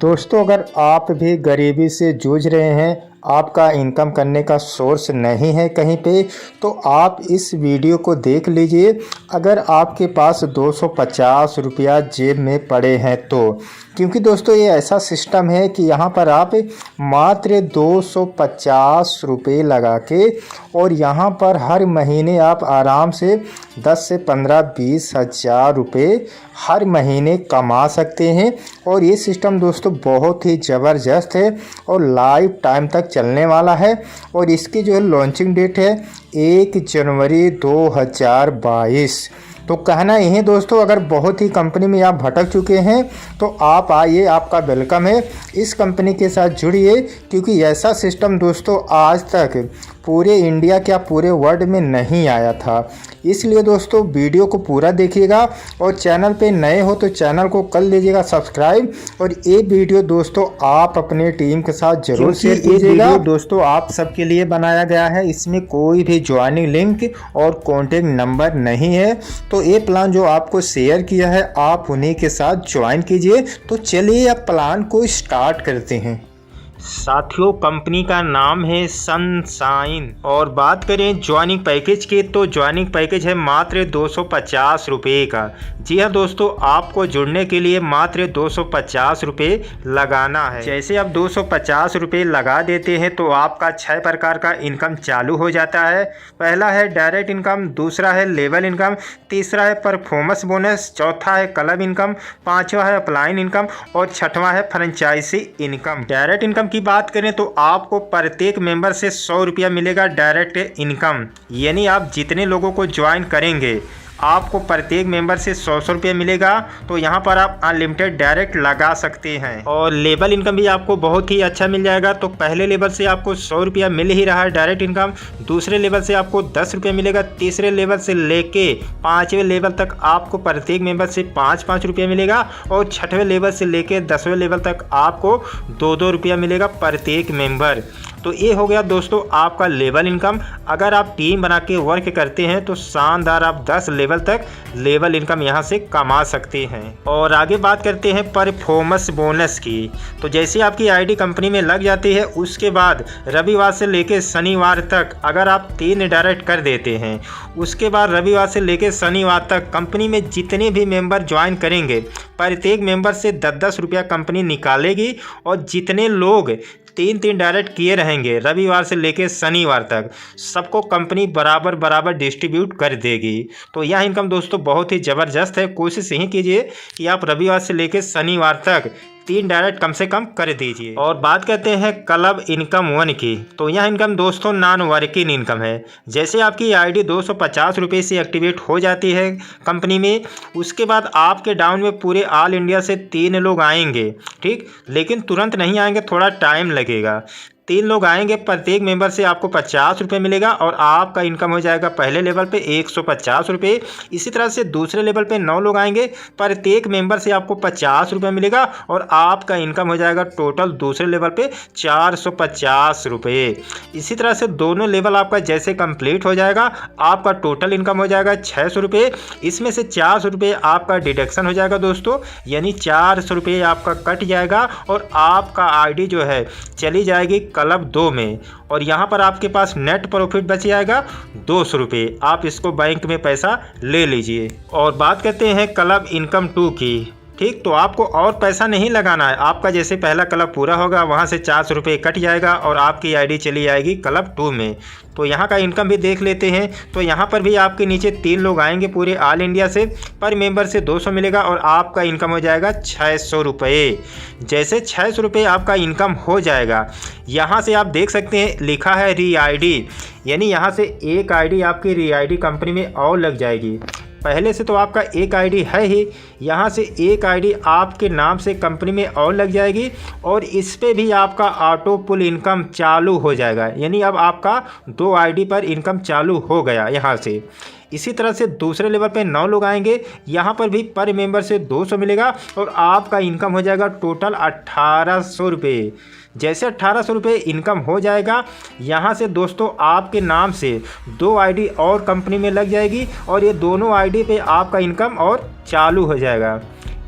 दोस्तों, अगर आप भी गरीबी से जूझ रहे हैं, आपका इनकम करने का सोर्स नहीं है कहीं पे, तो आप इस वीडियो को देख लीजिए। अगर आपके पास 250 रुपया जेब में पड़े हैं तो, क्योंकि दोस्तों ये ऐसा सिस्टम है कि यहाँ पर आप मात्र 250 रुपये लगा के और यहाँ पर हर महीने आप आराम से 10 से 15-20 हज़ार रुपये हर महीने कमा सकते हैं। और ये सिस्टम दोस्तों बहुत ही ज़बरदस्त है और लाइफ टाइम तक चलने वाला है। और इसकी जो है लॉन्चिंग डेट है 1 जनवरी 2022। तो कहना यही है दोस्तों, अगर बहुत ही कंपनी में आप भटक चुके हैं तो आप आइए, आपका वेलकम है। इस कंपनी के साथ जुड़िए, क्योंकि ऐसा सिस्टम दोस्तों आज तक पूरे इंडिया क्या पूरे वर्ल्ड में नहीं आया था। इसलिए दोस्तों वीडियो को पूरा देखिएगा और चैनल पे नए हो तो चैनल को कर लीजिएगा सब्सक्राइब। और ये वीडियो दोस्तों आप अपने टीम के साथ जरूर शेयर कीजिएगा। दोस्तों आप सबके लिए बनाया गया है, इसमें कोई भी ज्वाइनिंग लिंक और कॉन्टेक्ट नंबर नहीं है। तो ये प्लान जो आपको शेयर किया है आप उन्हीं के साथ ज्वाइन कीजिए। तो चलिए अब प्लान को स्टार्ट करते हैं। साथियों, कंपनी का नाम है सनशाइन। और बात करें ज्वाइनिंग पैकेज की, तो ज्वाइनिंग पैकेज है मात्र 250 रुपये का। जी हाँ दोस्तों, आपको जुड़ने के लिए मात्र 250 रुपये लगाना है। जैसे आप 250 रुपये लगा देते हैं तो आपका 6 प्रकार का इनकम चालू हो जाता है। पहला है डायरेक्ट इनकम, दूसरा है लेवल इनकम, तीसरा है परफॉर्मेंस बोनस, चौथा है क्लब इनकम, पाँचवा है अपलाइन इनकम और छठवां है फ्रेंचाइजी इनकम। डायरेक्ट इनकम की बात करें तो आपको प्रत्येक मेंबर से 100 रुपया मिलेगा डायरेक्ट इनकम। यानी आप जितने लोगों को ज्वाइन करेंगे आपको प्रत्येक मेंबर से 100 रुपया मिलेगा। तो यहाँ पर आप अनलिमिटेड डायरेक्ट लगा सकते हैं। और लेवल इनकम भी आपको बहुत ही अच्छा मिल जाएगा। तो पहले लेवल से आपको 100 रुपया मिल ही रहा है डायरेक्ट इनकम, दूसरे लेवल से आपको 10 रुपया मिलेगा, तीसरे लेवल से लेके 5वें लेवल तक आपको प्रत्येक मेंबर से 5-5 रुपया मिलेगा और 6वें लेवल से लेके 10वें लेवल तक आपको 2-2 रुपया मिलेगा प्रत्येक मेंबर। तो ये हो गया दोस्तों आपका लेवल इनकम। अगर आप टीम बना के वर्क करते हैं तो शानदार आप 10 लेवल तक लेवल इनकम यहाँ से कमा सकते हैं। और आगे बात करते हैं परफॉर्मेंस बोनस की। तो जैसे आपकी आईडी कंपनी में लग जाती है उसके बाद रविवार से लेकर शनिवार तक अगर आप 3 डायरेक्ट कर देते हैं, उसके बाद रविवार से लेकर शनिवार तक कंपनी में जितने भी मेंबर ज्वाइन करेंगे प्रत्येक मेंबर से 10-10 रुपया कंपनी निकालेगी। और जितने लोग 3-3 डायरेक्ट किए रहेंगे रविवार से लेकर शनिवार तक, सबको कंपनी बराबर डिस्ट्रीब्यूट कर देगी। तो यह इनकम दोस्तों बहुत ही ज़बरदस्त है। कोशिश यही कीजिए कि आप रविवार से लेकर शनिवार तक 3 डायरेक्ट कम से कम कर दीजिए। और बात करते हैं क्लब इनकम 1 की। तो यह इनकम दोस्तों नॉन वर्किंग इनकम है। जैसे आपकी आईडी 250 रुपये से एक्टिवेट हो जाती है कंपनी में, उसके बाद आपके डाउन में पूरे ऑल इंडिया से 3 लोग आएंगे, ठीक, लेकिन तुरंत नहीं आएंगे, थोड़ा टाइम लगेगा। 3 लोग आएंगे, प्रत्येक मेंबर से आपको 50 रुपये मिलेगा और आपका इनकम हो जाएगा पहले लेवल पे 150 रुपये। इसी तरह से दूसरे लेवल पे 9 लोग आएंगे, प्रत्येक मेंबर से आपको 50 रुपये मिलेगा और आपका इनकम हो जाएगा टोटल दूसरे लेवल पे 450 रुपये। इसी तरह से दोनों लेवल आपका जैसे कंप्लीट हो जाएगा आपका टोटल इनकम हो जाएगा 600 रुपये। इसमें से 400 रुपये आपका डिडक्शन हो जाएगा दोस्तों, यानी 400 रुपये आपका कट जाएगा और आपका आईडी जो है चली जाएगी क्लब 2 में। और यहाँ पर आपके पास नेट प्रॉफिट बच जाएगा 200 रुपये। आप इसको बैंक में पैसा ले लीजिए। और बात करते हैं क्लब इनकम 2 की, ठीक। तो आपको और पैसा नहीं लगाना है। आपका जैसे पहला क्लब पूरा होगा वहाँ से 400 रुपये कट जाएगा और आपकी आईडी चली जाएगी क्लब 2 में। तो यहाँ का इनकम भी देख लेते हैं। तो यहाँ पर भी आपके नीचे 3 लोग आएंगे पूरे ऑल इंडिया से, पर मेंबर से 200 मिलेगा और आपका इनकम हो जाएगा 600 रुपये। जैसे 600 रुपये आपका इनकम हो जाएगा, यहाँ से आप देख सकते हैं लिखा है री आईडी, यानी यहाँ से एक आईडी आपकी री आईडी कंपनी में और लग जाएगी। पहले से तो आपका एक आईडी है ही, यहाँ से एक आईडी आपके नाम से कंपनी में और लग जाएगी और इस पे भी आपका ऑटो पुल इनकम चालू हो जाएगा। यानी अब आपका 2 आईडी पर इनकम चालू हो गया यहाँ से। इसी तरह से दूसरे लेवल पे 9 लोग आएंगे, यहाँ पर भी पर मेंबर से 200 मिलेगा और आपका इनकम हो जाएगा टोटल 1800 रुपये। जैसे 1800 रुपये इनकम हो जाएगा, यहाँ से दोस्तों आपके नाम से 2 आईडी और कंपनी में लग जाएगी और ये दोनों आईडी पे आपका इनकम और चालू हो जाएगा।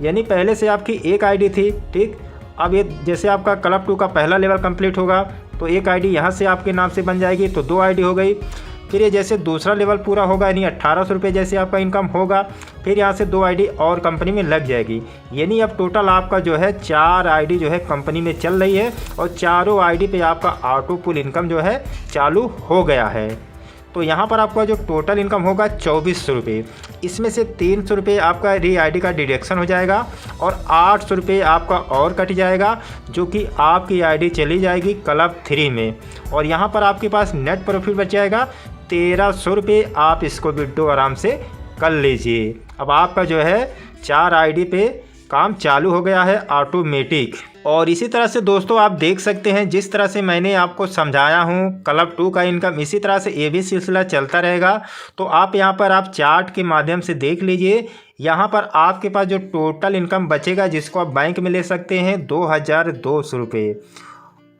यानी पहले से आपकी एक आईडी थी, ठीक, अब ये जैसे आपका क्लब 2 का पहला लेवल कंप्लीट होगा तो एक आईडी यहाँ से आपके नाम से बन जाएगी, तो 2 आईडी हो गई। फिर ये जैसे दूसरा लेवल पूरा होगा यानी 1800 रुपये जैसे आपका इनकम होगा, फिर यहाँ से 2 आईडी और कंपनी में लग जाएगी। यानी अब टोटल आपका जो है 4 आईडी जो है कंपनी में चल रही है और चारों आईडी पे आपका ऑटो पुल इनकम जो है चालू हो गया है। तो यहाँ पर आपका जो टोटल इनकम होगा 2400 रुपये, इसमें से 300 रुपये आपका री आईडी का डिडक्शन हो जाएगा और 800 रुपये आपका और कट जाएगा, जो कि आपकी आईडी चली जाएगी क्लब 3 में। और यहाँ पर आपके पास नेट प्रॉफिट बच जाएगा 1300 रुपये। आप इसको विड्रॉ आराम से कर लीजिए। अब आपका जो है 4 आईडी पे काम चालू हो गया है ऑटोमेटिक। और इसी तरह से दोस्तों आप देख सकते हैं जिस तरह से मैंने आपको समझाया हूँ क्लब 2 का इनकम, इसी तरह से ये भी सिलसिला चलता रहेगा। तो आप यहाँ पर आप चार्ट के माध्यम से देख लीजिए। यहाँ पर आपके पास जो टोटल इनकम बचेगा जिसको आप बैंक में ले सकते हैं 2200 रुपये।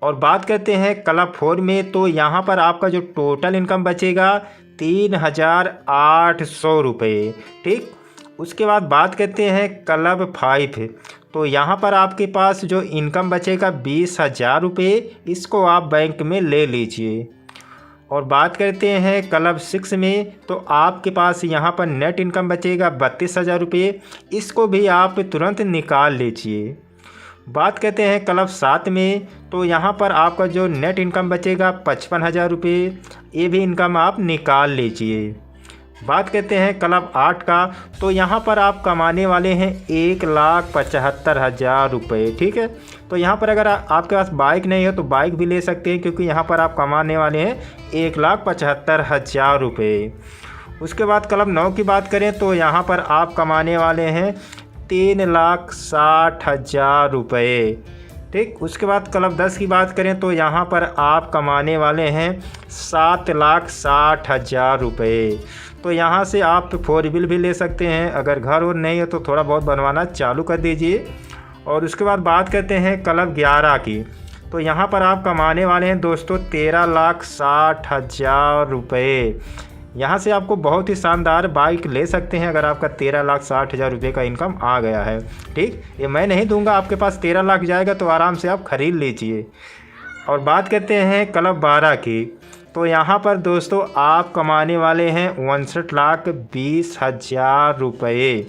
और बात करते हैं क्लब 4 में, तो यहाँ पर आपका जो टोटल इनकम बचेगा 3800 रुपये। ठीक, उसके बाद बात करते हैं क्लब 5, तो यहाँ पर आपके पास जो इनकम बचेगा 20,000 रुपये, इसको आप बैंक में ले लीजिए। और बात करते हैं क्लब 6 में, तो आपके पास यहाँ पर नेट इनकम बचेगा 32,000 रुपये, इसको भी आप तुरंत निकाल लीजिए। बात करते हैं क्लब 7 में, तो यहाँ पर आपका जो नेट इनकम बचेगा 55,000 रुपये, ये भी इनकम आप निकाल लीजिए। बात करते हैं क्लब 8 का, तो यहाँ पर आप कमाने वाले हैं 1,75,000 रुपये। ठीक है, तो यहाँ पर अगर आपके पास बाइक नहीं है तो बाइक भी ले सकते हैं, क्योंकि यहाँ पर आप कमाने वाले हैं 1,75,000 रुपये। उसके बाद क्लब 9 की बात करें तो यहाँ पर आप कमाने वाले हैं 3,60,000 रुपये। ठीक, उसके बाद क्लब 10 की बात करें तो यहाँ पर आप कमाने वाले हैं 7,60,000 रुपये। तो यहाँ से आप 4 व्हील भी ले सकते हैं, अगर घर और नहीं है तो थोड़ा बहुत बनवाना चालू कर दीजिए। और उसके बाद बात करते हैं क्लब 11 की, तो यहाँ पर आप कमाने वाले हैं दोस्तों 13,60,000 रुपये। यहाँ से आपको बहुत ही शानदार बाइक ले सकते हैं अगर आपका 13,60,000 रुपये का इनकम आ गया है। ठीक, ये मैं नहीं दूंगा, आपके पास 13 लाख जाएगा तो आराम से आप ख़रीद लीजिए। और बात करते हैं क्लब 12 की, तो यहाँ पर दोस्तों आप कमाने वाले हैं 59,20,000 रुपये।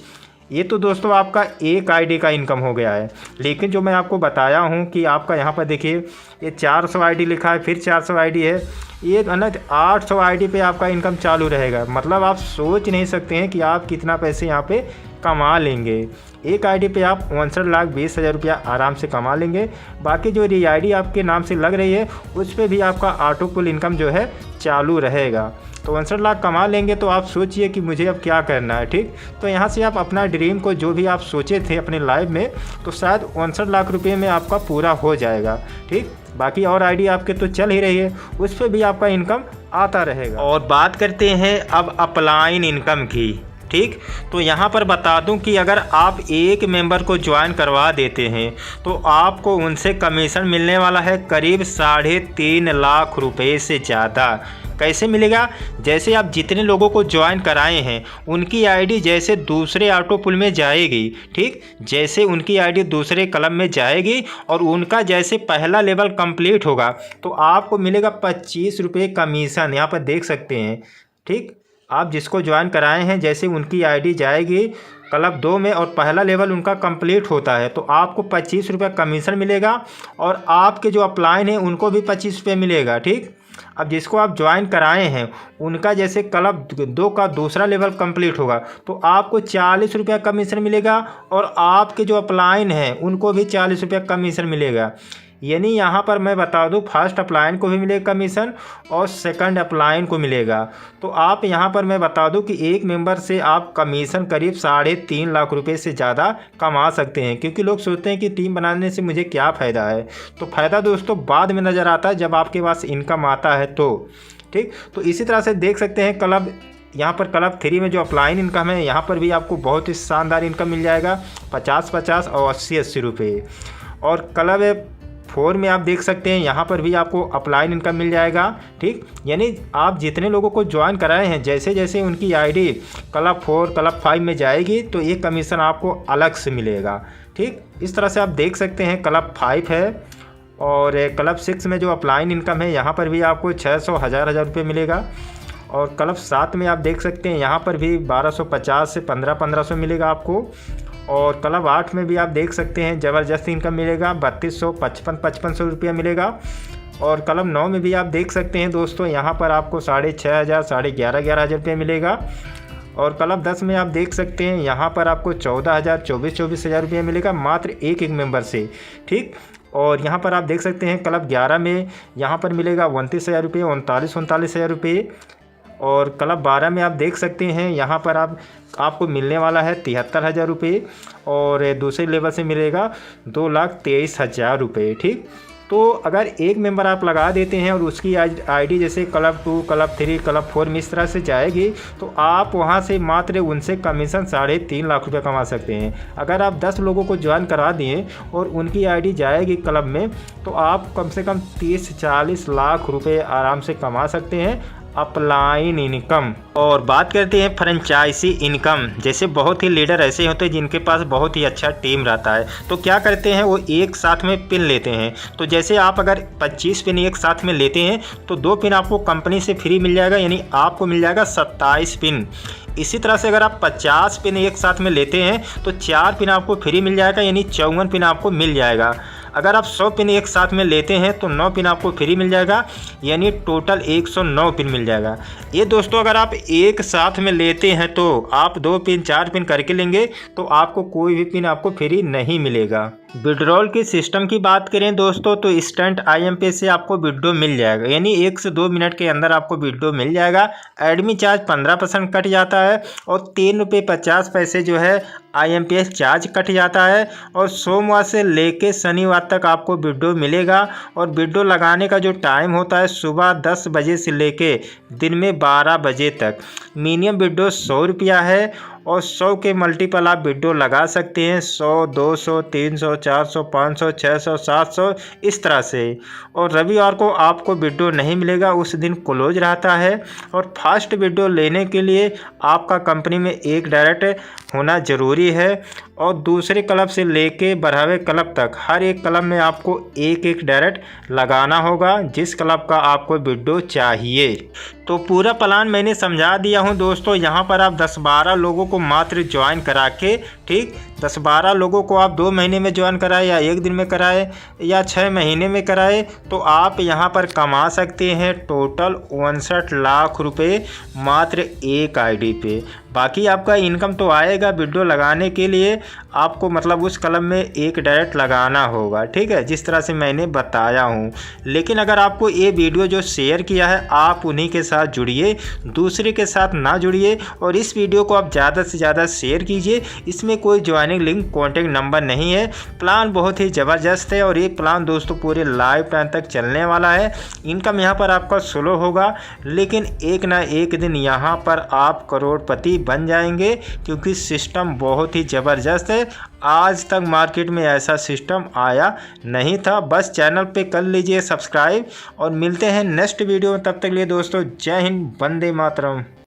ये तो दोस्तों आपका एक आईडी का इनकम हो गया है, लेकिन जो मैं आपको बताया हूँ कि आपका यहाँ पर देखिए ये 400 आईडी लिखा है, फिर 400 आईडी है, ये ना 800 आईडी पे आपका इनकम चालू रहेगा। मतलब आप सोच नहीं सकते हैं कि आप कितना पैसे यहाँ पे कमा लेंगे। एक आईडी पे आप 59,20,000 रुपया आराम से कमा लेंगे। बाकी जो री आईडी आपके नाम से लग रही है उस पर भी आपका ऑटो पुल इनकम जो है चालू रहेगा। तो 59 लाख कमा लेंगे तो आप सोचिए कि मुझे अब क्या करना है। ठीक, तो यहाँ से आप अपना ड्रीम को जो भी आप सोचे थे अपने लाइफ में, तो शायद 59 लाख रुपये में आपका पूरा हो जाएगा। ठीक, बाकी और आईडी आपके तो चल ही रही है, उस पर भी आपका इनकम आता रहेगा। और बात करते हैं अब अपलाइन इनकम की। ठीक, तो यहाँ पर बता दूं कि अगर आप एक मेंबर को ज्वाइन करवा देते हैं तो आपको उनसे कमीशन मिलने वाला है करीब 3.5 लाख रुपए से ज़्यादा। कैसे मिलेगा? जैसे आप जितने लोगों को ज्वाइन कराए हैं उनकी आईडी जैसे दूसरे ऑटो पुल में जाएगी, ठीक, जैसे उनकी आईडी दूसरे क्लब में जाएगी और उनका जैसे पहला लेवल कंप्लीट होगा तो आपको मिलेगा 25 रुपये कमीशन। यहाँ पर देख सकते हैं। ठीक, आप जिसको ज्वाइन कराए हैं जैसे उनकी आईडी जाएगी क्लब 2 में और पहला लेवल उनका कंप्लीट होता है तो आपको 25 रुपये कमीशन मिलेगा और आपके जो अपलाइन हैं उनको भी 25 रुपये मिलेगा। ठीक, अब जिसको आप ज्वाइन कराए हैं उनका जैसे क्लब 2 का दूसरा लेवल कंप्लीट होगा तो आपको 40 रुपये कमीशन मिलेगा और आपके जो अपलाइन हैं उनको भी 40 रुपये कमीशन मिलेगा। यानी यहाँ पर मैं बता दूँ फर्स्ट अपलाइन को भी मिलेगा कमीशन और सेकंड अपलाइन को मिलेगा। तो आप यहाँ पर मैं बता दूँ कि एक मेंबर से आप कमीशन करीब 3.5 लाख रुपए से ज़्यादा कमा सकते हैं। क्योंकि लोग सोचते हैं कि टीम बनाने से मुझे क्या फ़ायदा है, तो फ़ायदा दोस्तों बाद में नज़र आता है जब आपके पास इनकम आता है तो। ठीक, तो इसी तरह से देख सकते हैं क्लब यहाँ पर क्लब 3 में जो अपलाइन इनकम है यहाँ पर भी आपको बहुत ही शानदार इनकम मिल जाएगा 50-50 और 80-80 रुपये। और क्लब 4 में आप देख सकते हैं यहाँ पर भी आपको अपलाइन इनकम मिल जाएगा। ठीक, यानी आप जितने लोगों को ज्वाइन कराए हैं, जैसे जैसे उनकी आईडी क्लब 4 क्लब 5 में जाएगी तो ये कमीशन आपको अलग से मिलेगा। ठीक, इस तरह से आप देख सकते हैं क्लब 5 है और क्लब 6 में जो अपलाइन इनकम है यहाँ पर भी आपको 600 हज़ार रुपये मिलेगा। और क्लब 7 में आप देख सकते हैं यहाँ पर भी 1250 से 1500 मिलेगा आपको। और क्लब 8 में भी आप देख सकते हैं ज़बरदस्त इनकम मिलेगा, 3200 5500 रुपया मिलेगा। और क्लब 9 में भी आप देख सकते हैं दोस्तों यहाँ पर आपको 6500 11,500 रुपये मिलेगा। और क्लब 10 में आप देख सकते हैं यहाँ पर आपको 14,000 24,000 रुपये मिलेगा मात्र एक मेंबर से। ठीक, और यहाँ पर आप देख सकते हैं क्लब 11 में यहाँ पर मिलेगा 29,000 रुपये 39,000 रुपये। और क्लब 12 में आप देख सकते हैं यहाँ पर आपको मिलने वाला है 73,000 रुपये और दूसरे लेवल से मिलेगा 2,23,000 रुपये। ठीक, तो अगर एक मेंबर आप लगा देते हैं और उसकी आईडी जैसे क्लब 2 क्लब 3 क्लब 4 में इस तरह से जाएगी तो आप वहां से मात्र उनसे कमीशन 3.5 लाख रुपये कमा सकते हैं। अगर आप 10 लोगों को ज्वाइन करा दिए और उनकी आईडी जाएगी क्लब में तो आप कम से कम 30-40 लाख रुपये आराम से कमा सकते हैं अपलाइन इनकम। और बात करते हैं फ्रेंचाइजी इनकम, जैसे बहुत ही लीडर ऐसे होते हैं जिनके पास बहुत ही अच्छा टीम रहता है, तो क्या करते हैं वो एक साथ में पिन लेते हैं। तो जैसे आप अगर 25 पिन एक साथ में लेते हैं तो 2 पिन आपको कंपनी से फ्री मिल जाएगा, यानी आपको मिल जाएगा 27 पिन। इसी तरह से अगर आप 50 पिन एक साथ में लेते हैं तो 4 पिन आपको फ्री मिल जाएगा, यानी 54 पिन आपको मिल जाएगा। अगर आप 100 पिन एक साथ में लेते हैं तो 9 पिन आपको फ्री मिल जाएगा, यानी टोटल 109 पिन मिल जाएगा। ये दोस्तों अगर आप एक साथ में लेते हैं तो आप 2 पिन 4 पिन करके लेंगे तो आपको कोई भी पिन आपको फ्री नहीं मिलेगा। विड्रॉल के सिस्टम की बात करें दोस्तों तो इंस्टेंट IMPay से आपको विड्रॉ मिल जाएगा, यानी 1 से 2 मिनट के अंदर आपको विड्रॉ मिल जाएगा। एडमिन चार्ज 15% कट जाता है और 3 रुपये 50 पैसे जो है IMPS चार्ज कट जाता है। और सोमवार से लेके शनिवार तक आपको विड्रॉ मिलेगा। और विड्रॉ लगाने का जो टाइम होता है सुबह 10 बजे से लेके दिन में 12 बजे तक। मिनिमम विड्रॉ 100 रुपया है और 100 के मल्टीपल आप विड्रॉ लगा सकते हैं, 100 200 300 400 500 600 700 इस तरह से। और रविवार को आपको विड्रॉ नहीं मिलेगा, उस दिन क्लोज रहता है। और फास्ट विड्रॉ लेने के लिए आपका कंपनी में एक डायरेक्ट होना ज़रूरी है और दूसरे क्लब से लेके 12वें क्लब तक हर एक क्लब में आपको एक डायरेक्ट लगाना होगा जिस क्लब का आपको विड्रॉ चाहिए। तो पूरा प्लान मैंने समझा दिया हूं दोस्तों। यहाँ पर आप 10-12 लोगों को मात्र ज्वाइन करा के, ठीक, 10-12 लोगों को आप 2 महीने में ज्वाइन कराए या 1 दिन में कराए या 6 महीने में कराए तो आप यहाँ पर कमा सकते हैं टोटल 59 लाख रुपए मात्र एक आईडी पे। बाकी आपका इनकम तो आएगा, विड्रॉ लगाने के लिए आपको मतलब उस क्लब में एक डायरेक्ट लगाना होगा, ठीक है, जिस तरह से मैंने बताया हूँ। लेकिन अगर आपको ये वीडियो जो शेयर किया है आप उन्हीं के साथ जुड़िए, दूसरे के साथ ना जुड़िए। और इस वीडियो को आप ज़्यादा से ज़्यादा शेयर कीजिए। इसमें कोई ज्वाइनिंग लिंक कॉन्टेक्ट नंबर नहीं है। प्लान बहुत ही ज़बरदस्त है और ये प्लान दोस्तों पूरे लाइफ टाइम तक चलने वाला है। इनकम यहाँ पर आपका स्लो होगा लेकिन एक ना एक दिन यहाँ पर आप करोड़पति बन जाएंगे, क्योंकि सिस्टम बहुत ही ज़बरदस्त है। आज तक मार्केट में ऐसा सिस्टम आया नहीं था। बस चैनल पे कर लीजिए सब्सक्राइब और मिलते हैं नेक्स्ट वीडियो में। तब तक लिए दोस्तों जय हिंद, वंदे मातरम।